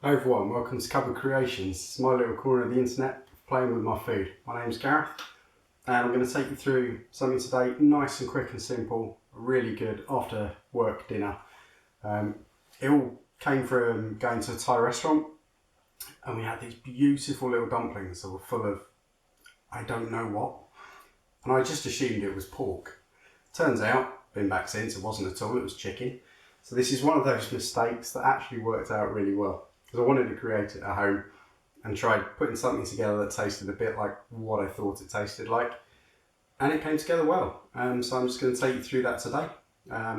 Hi everyone, welcome to Cupboard Creations. It's my little corner of the internet playing with my food. My name's Gareth and I'm going to take you through something today nice and quick and simple, really good after work dinner. It all came from going to a Thai restaurant and we had these beautiful little dumplings that were full of I don't know what, and I just assumed it was pork. Turns out, been back since, it wasn't at all, it was chicken. So this is one of those mistakes that actually worked out really well, because I wanted to create it at home and tried putting something together that tasted a bit like what I thought it tasted like, and it came together well. So I'm just going to take you through that today.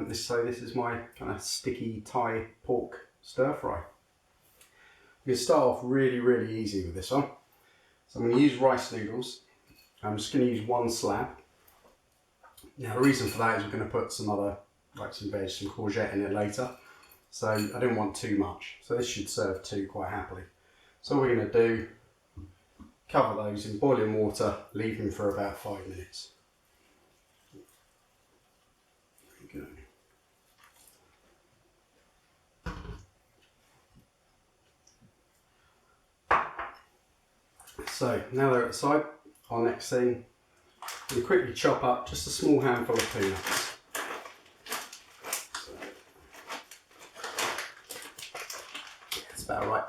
This is my kind of sticky Thai pork stir fry. I'm going to start off really easy with this one. So I'm going to use rice noodles. I'm just going to use one slab. Now the reason for that is we're going to put some other, like some veg, some courgette in it later. So I didn't want too much. So this should serve two quite happily. So what we're going to do, cover those in boiling water, leave them for about 5 minutes. There we go. So now they're at the side, our next thing, we quickly chop up just a small handful of peanuts. That's about right.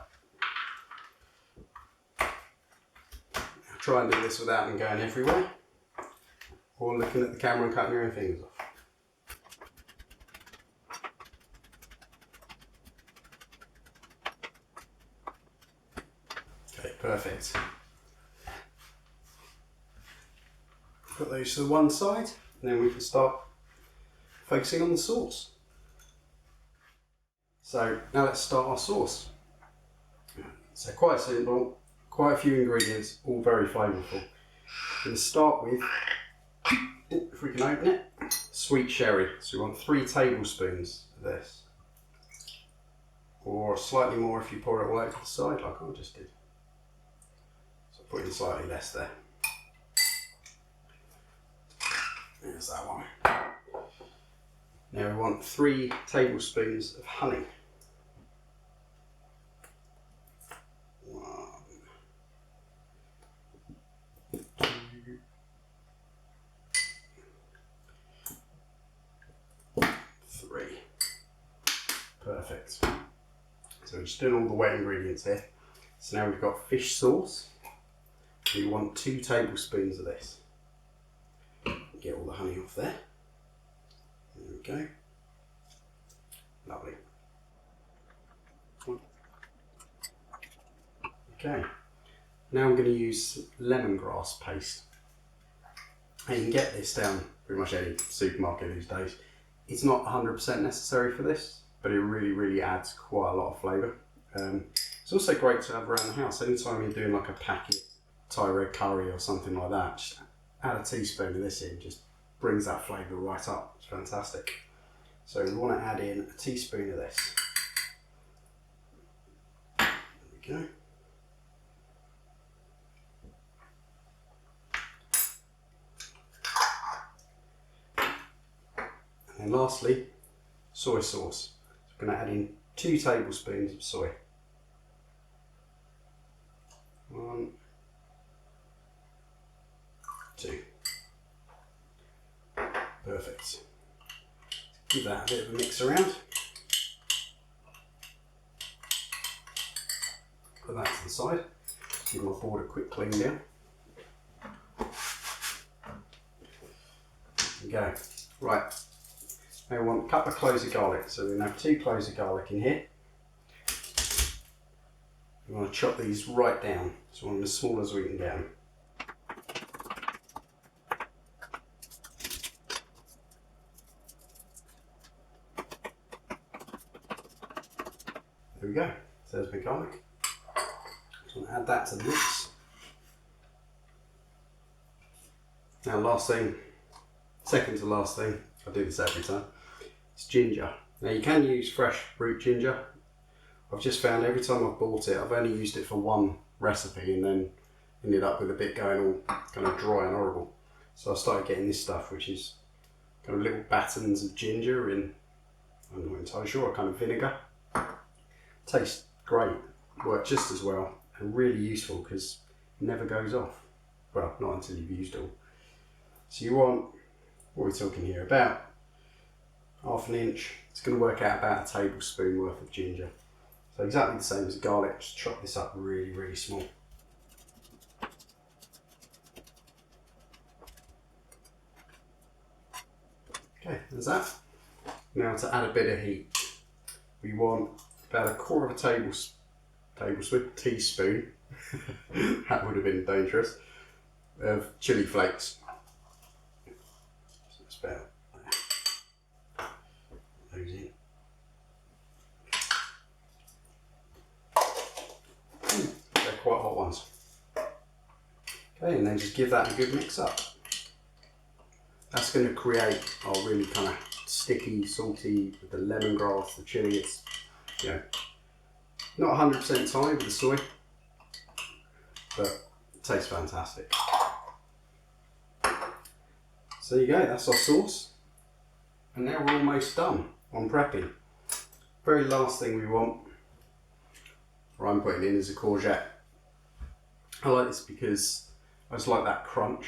I'll try and do this without them going everywhere, or looking at the camera and cutting your own fingers off. Okay, perfect. Put those to the one side, and then we can start focusing on the sauce. So now let's start our sauce. So quite simple, quite a few ingredients, all very flavourful. We're going to start with, if we can open it, sweet sherry. So we want 3 tablespoons of this, or slightly more if you pour it all over the side like I just did. So put in slightly less there. There's that one. Now we want 3 tablespoons of honey. 1, 2, 3. Perfect. So we're just doing all the wet ingredients here. So now we've got fish sauce. We want 2 tablespoons of this. Get all the honey off there. There we go. Lovely. Okay. Now I'm going to use lemongrass paste. And you can get this down pretty much any supermarket these days. It's not 100% necessary for this, but it really adds quite a lot of flavour. It's also great to have around the house. Anytime you're doing like a packet Thai red curry or something like that, just add a teaspoon of this in, just brings that flavour right up. It's fantastic. So we want to add in a teaspoon of this. There we go. And then lastly, soy sauce. So we're going to add in 2 tablespoons of soy. 1, 2. Perfect. Give that a bit of a mix around. Put that to the side. Give my board a quick clean down. There we go. Right. Now we want a couple of cloves of garlic. So we're going to have 2 cloves of garlic in here. We want to chop these right down. So we want them as small as we can get them. There we go, so there's my garlic. Just want to add that to the mix. Now last thing, second to last thing, I do this every time, it's ginger. Now you can use fresh root ginger. I've just found every time I've bought it, I've only used it for one recipe and then ended up with a bit going all kind of dry and horrible. So I started getting this stuff, which is kind of little batons of ginger in, I'm not entirely sure, a kind of vinegar. Tastes great. work just as well and really useful because it never goes off. Well, not until you've used it all. So you want, what are we talking here, about ½ inch. It's going to work out about a tablespoon worth of ginger. So exactly the same as garlic, just chop this up really, really small. Okay, there's that. Now to add a bit of heat, we want about ¼ teaspoon, that would have been dangerous, of chili flakes. So it's about those in. They're quite hot ones. Okay, and then just give that a good mix up. That's going to create our really kind of sticky, salty, with the lemongrass, the chili. It's, you know, not 100% Thai with the soy, but it tastes fantastic. So there you go, that's our sauce. And now we're almost done on prepping. Very last thing we want, or I'm putting in, is a courgette. I like this because I just like that crunch.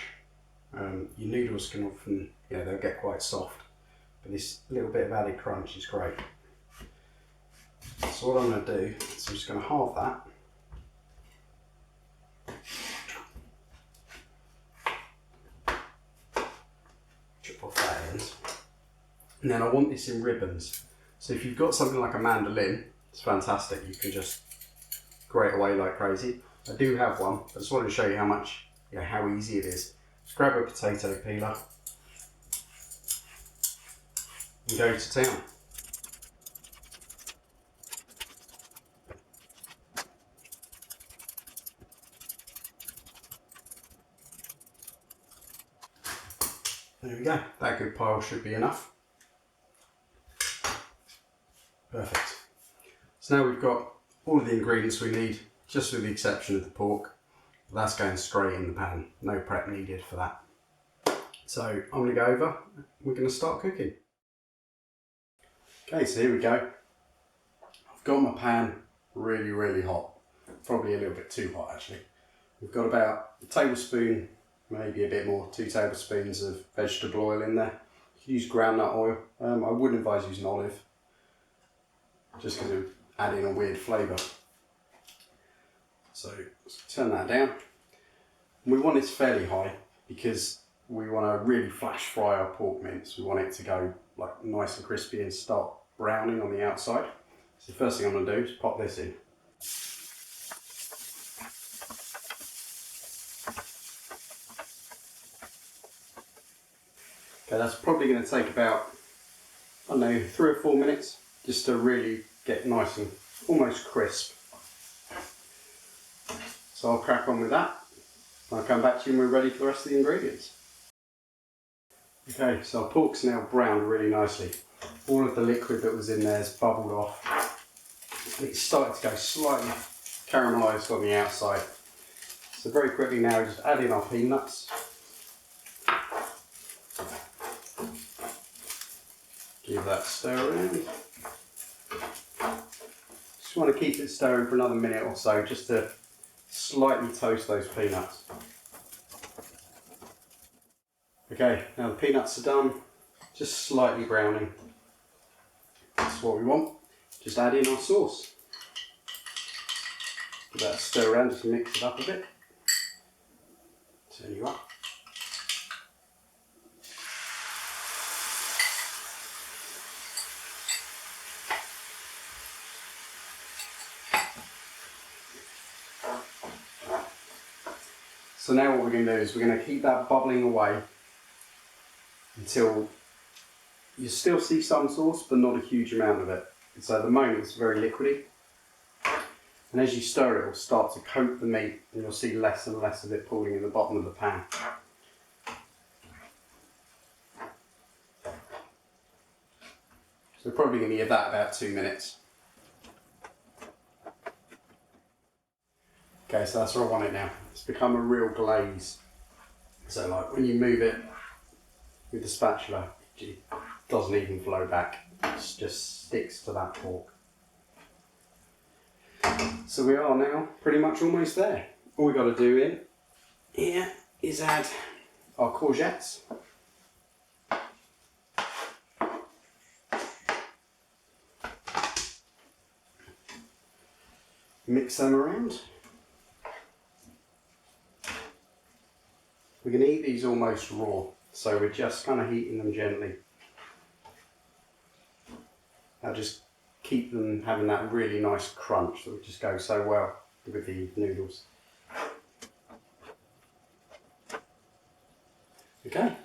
Your noodles can often, they'll get quite soft, but this little bit of added crunch is great. So what I'm going to do is I'm just going to halve that. Chop off that end. And then I want this in ribbons. So if you've got something like a mandolin, it's fantastic. You can just grate away like crazy. I do have one. I just wanted to show you how easy it is. Just grab a potato peeler and go to town. There we go, that good pile should be enough. Perfect. So now we've got all of the ingredients we need, just with the exception of the pork. That's going straight in the pan, no prep needed for that. So I'm going to go over, we're going to start cooking. Okay, so here we go. I've got my pan really, really hot. Probably a little bit too hot actually. We've got about a tablespoon, maybe a bit more, 2 tablespoons of vegetable oil in there. You can use groundnut oil. I wouldn't advise using olive, just because it would add in a weird flavour. So let's turn that down. We want it fairly high because we want to really flash fry our pork mince. We want it to go like nice and crispy and start browning on the outside. So the first thing I'm going to do is pop this in. Okay, that's probably going to take about, I don't know, 3 or 4 minutes just to really get nice and almost crisp. So I'll crack on with that. I'll come back to you when we're ready for the rest of the ingredients. Okay, so our pork's now browned really nicely. All of the liquid that was in there has bubbled off. And it's started to go slightly caramelised on the outside. So very quickly now, just add in our peanuts. Give that a stir around. Just want to keep it stirring for another minute or so, just to slightly toast those peanuts. Okay, now the peanuts are done, just slightly browning. That's what we want. Just add in our sauce. Give that a stir around, just mix it up a bit. Turn you up. So now what we're going to do is we're going to keep that bubbling away until you still see some sauce, but not a huge amount of it. And so at the moment it's very liquidy. And as you stir it, it will start to coat the meat and you'll see less and less of it pooling in the bottom of the pan. So we're probably going to give that about 2 minutes. Okay, so that's where I want it now. It's become a real glaze. So like when you move it with the spatula, it doesn't even flow back. It just sticks to that pork. So we are now pretty much almost there. All we got to do in here is add our courgettes. Mix them around. We're going to eat these almost raw, so we're just kind of heating them gently. That'll just keep them having that really nice crunch that would just go so well with the noodles. Okay,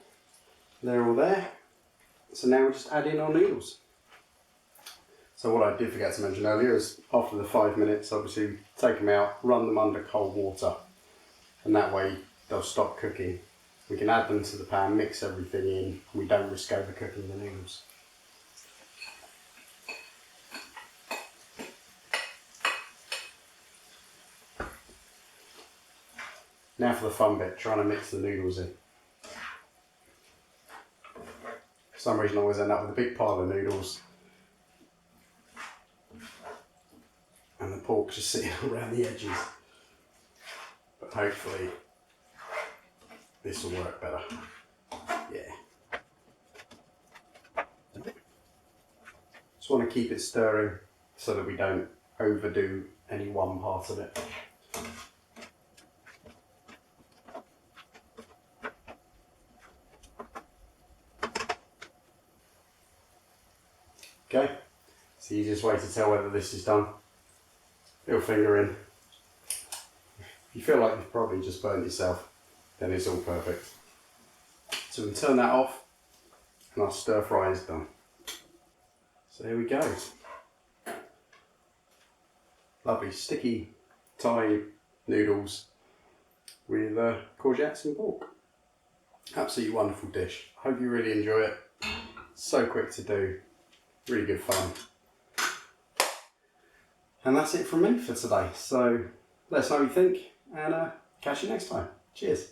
they're all there. So now we'll just add in our noodles. So what I did forget to mention earlier is after the 5 minutes, obviously take them out, run them under cold water, and that way they'll stop cooking. We can add them to the pan, mix everything in, we don't risk overcooking the noodles. Now for the fun bit, trying to mix the noodles in. For some reason I always end up with a big pile of noodles and the pork just sitting around the edges. But hopefully this will work better. Yeah. Just want to keep it stirring so that we don't overdo any one part of it. Okay, it's the easiest way to tell whether this is done. Little finger in. If you feel like you've probably just burnt yourself, then it's all perfect. So we can turn that off and our stir fry is done. So here we go. Lovely sticky Thai noodles with courgettes and pork. Absolutely wonderful dish. Hope you really enjoy it. So quick to do. Really good fun. And that's it from me for today. So let us know what you think and catch you next time. Cheers.